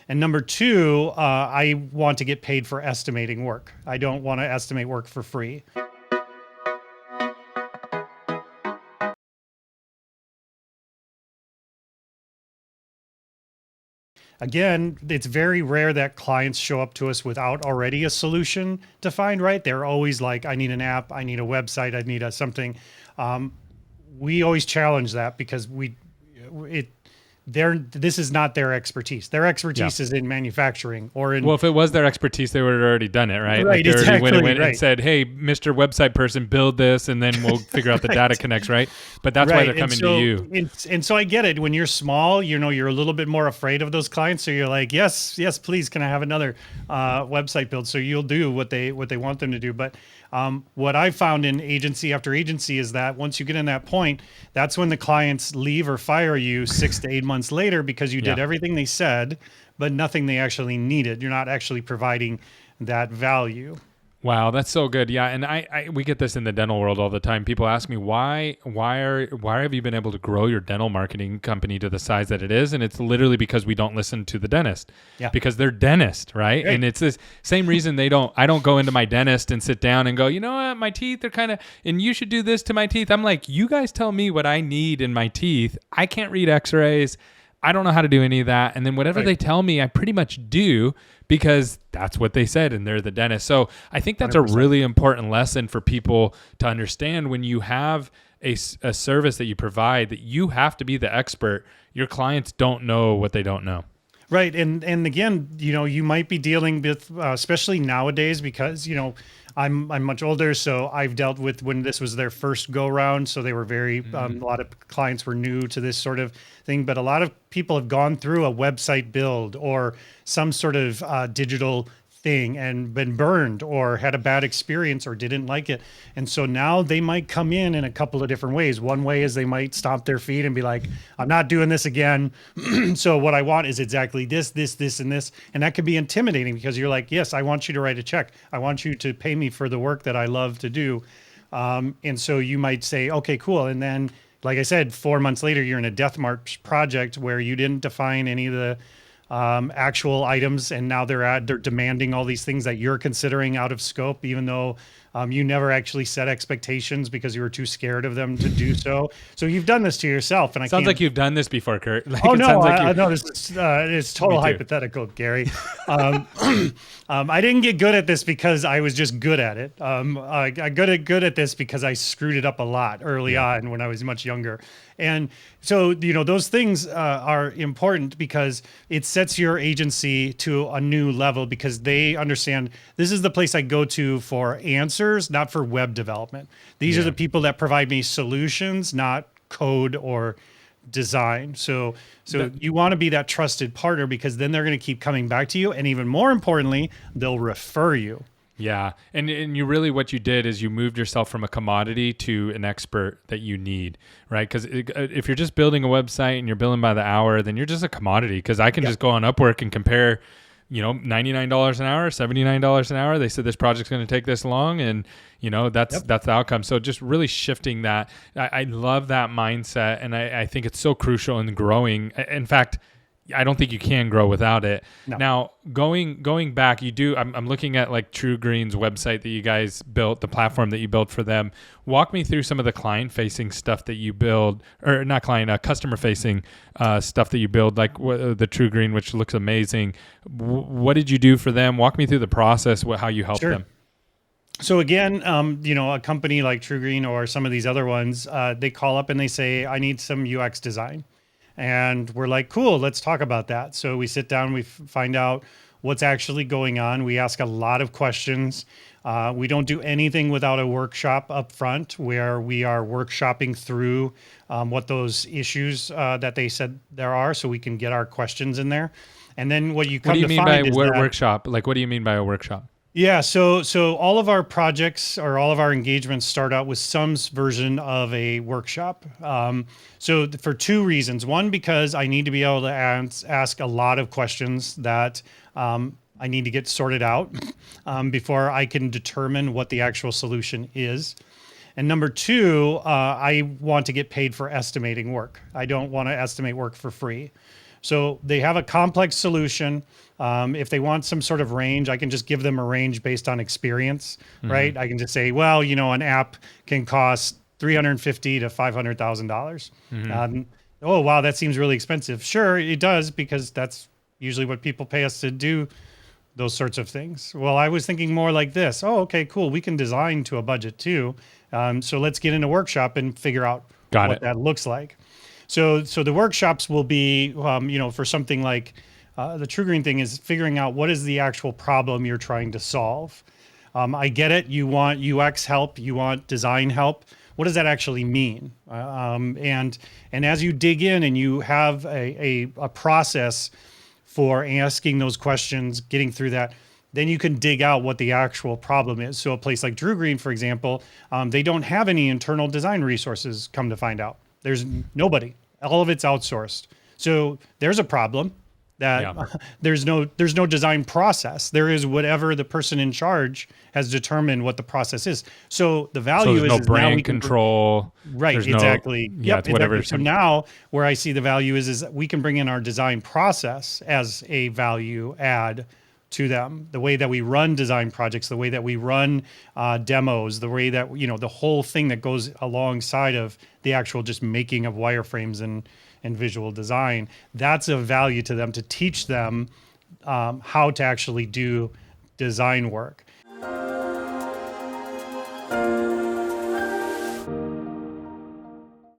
And number two, I want to get paid for estimating work. I don't want to estimate work for free. Again, it's very rare that clients show up to us without already a solution defined, right? They're always like, I need an app, I need a website, I need a something. We always challenge that because this is not their expertise. Their expertise is in manufacturing or in. Well, if it was their expertise, they would have already done it, right? Right, Like they already exactly, went right. and said, "Hey, Mr. Website Person, build this, and then we'll figure out the data connects," right? But that's why they're coming to you. And so I get it. When you're small, you're a little bit more afraid of those clients. So you're like, yes, please, can I have another website build? So you'll do what they want them to do. But what I've found in agency after agency is that once you get in that point, that's when the clients leave or fire you 6 to 8 months later because you did everything they said, but nothing they actually needed. You're not actually providing that value. Wow, that's so good. Yeah, and we get this in the dental world all the time. People ask me why have you been able to grow your dental marketing company to the size that it is? And it's literally because we don't listen to the dentist. Yeah. Because they're dentists, right? And it's this same reason I don't go into my dentist and sit down and go, you know what, my teeth are kind of, and you should do this to my teeth. I'm like, you guys tell me what I need in my teeth. I can't read x-rays. I don't know how to do any of that. And then whatever they tell me, I pretty much do because that's what they said and they're the dentist. So I think that's 100%. A really important lesson for people to understand when you have a service that you provide, that you have to be the expert. Your clients don't know what they don't know. Right. And again, you might be dealing with, especially nowadays, because, I'm much older, so I've dealt with when this was their first go round. So they were very, a lot of clients were new to this sort of thing, but a lot of people have gone through a website build or some sort of digital thing and been burned or had a bad experience or didn't like it. And so now they might come in a couple of different ways. One way is they might stomp their feet and be like, I'm not doing this again. So what I want is exactly this, and this. And that can be intimidating because you're like, yes, I want you to write a check. I want you to pay me for the work that I love to do. And so you might say, okay, cool. And then, like I said, 4 months later, you're in a death march project where you didn't define any of the actual items, and now they're demanding all these things that you're considering out of scope, even though you never actually set expectations because you were too scared of them to do so. So you've done this to yourself, and sounds like you've done this before, Kurt. Like, oh no, no, this is it's total hypothetical, Gary. I didn't get good at this because I was just good at it. I got good at this because I screwed it up a lot early on when I was much younger. And so, those things are important because it sets your agency to a new level because they understand this is the place I go to for answers, not for web development. These are the people that provide me solutions, not code or design. So you want to be that trusted partner because then they're going to keep coming back to you. And even more importantly, they'll refer you. Yeah. And you really, what you did is you moved yourself from a commodity to an expert that you need, right? Because if you're just building a website and you're billing by the hour, then you're just a commodity. Because I can just go on Upwork and compare, $99 an hour, $79 an hour. They said this project's going to take this long, and that's the outcome. So just really shifting that. I love that mindset, and I think it's so crucial in growing. In fact, I don't think you can grow without it. No. Now, going back, I'm looking at like True Green's website that you guys built, the platform that you built for them. Walk me through some of the client-facing stuff that you build, or not client, customer-facing stuff that you build, like the True Green, which looks amazing. What did you do for them? Walk me through the process, how you helped them. So again, a company like True Green or some of these other ones, they call up and they say, I need some UX design. And we're like, cool, let's talk about that. So we sit down, we find out what's actually going on. We ask a lot of questions. We don't do anything without a workshop up front where we are workshopping through what those issues that they said there are so we can get our questions in there. And then what you come to find is What do you mean by workshop? Like, what do you mean by a workshop? Yeah, so all of our projects or all of our engagements start out with some version of a workshop. So for two reasons. One, because I need to be able to ask a lot of questions that I need to get sorted out before I can determine what the actual solution is. And number two, I want to get paid for estimating work. I don't want to estimate work for free. So they have a complex solution. If they want some sort of range, I can just give them a range based on experience, right? I can just say, well, an app can cost $350 to $500,000. Oh, wow, that seems really expensive. Sure, it does, because that's usually what people pay us to do those sorts of things. Well, I was thinking more like this. Oh, okay, cool. We can design to a budget too. So let's get in a workshop and figure out what that looks like. So the workshops will be, for something like the True Green thing is figuring out what is the actual problem you're trying to solve. I get it. You want UX help. You want design help. What does that actually mean? And as you dig in and you have a process for asking those questions, getting through that, then you can dig out what the actual problem is. So a place like True Green, for example, they don't have any internal design resources, come to find out. There's nobody. All of it's outsourced. So there's a problem that there's no design process. There is whatever the person in charge has determined what the process is. So the value there's is no brand control. Right, there's exactly. It's whatever. Exactly. So now where I see the value is we can bring in our design process as a value add to them. The way that we run design projects, the way that we run demos, the way that, the whole thing that goes alongside of the actual just making of wireframes and visual design, that's a value to them, to teach them how to actually do design work.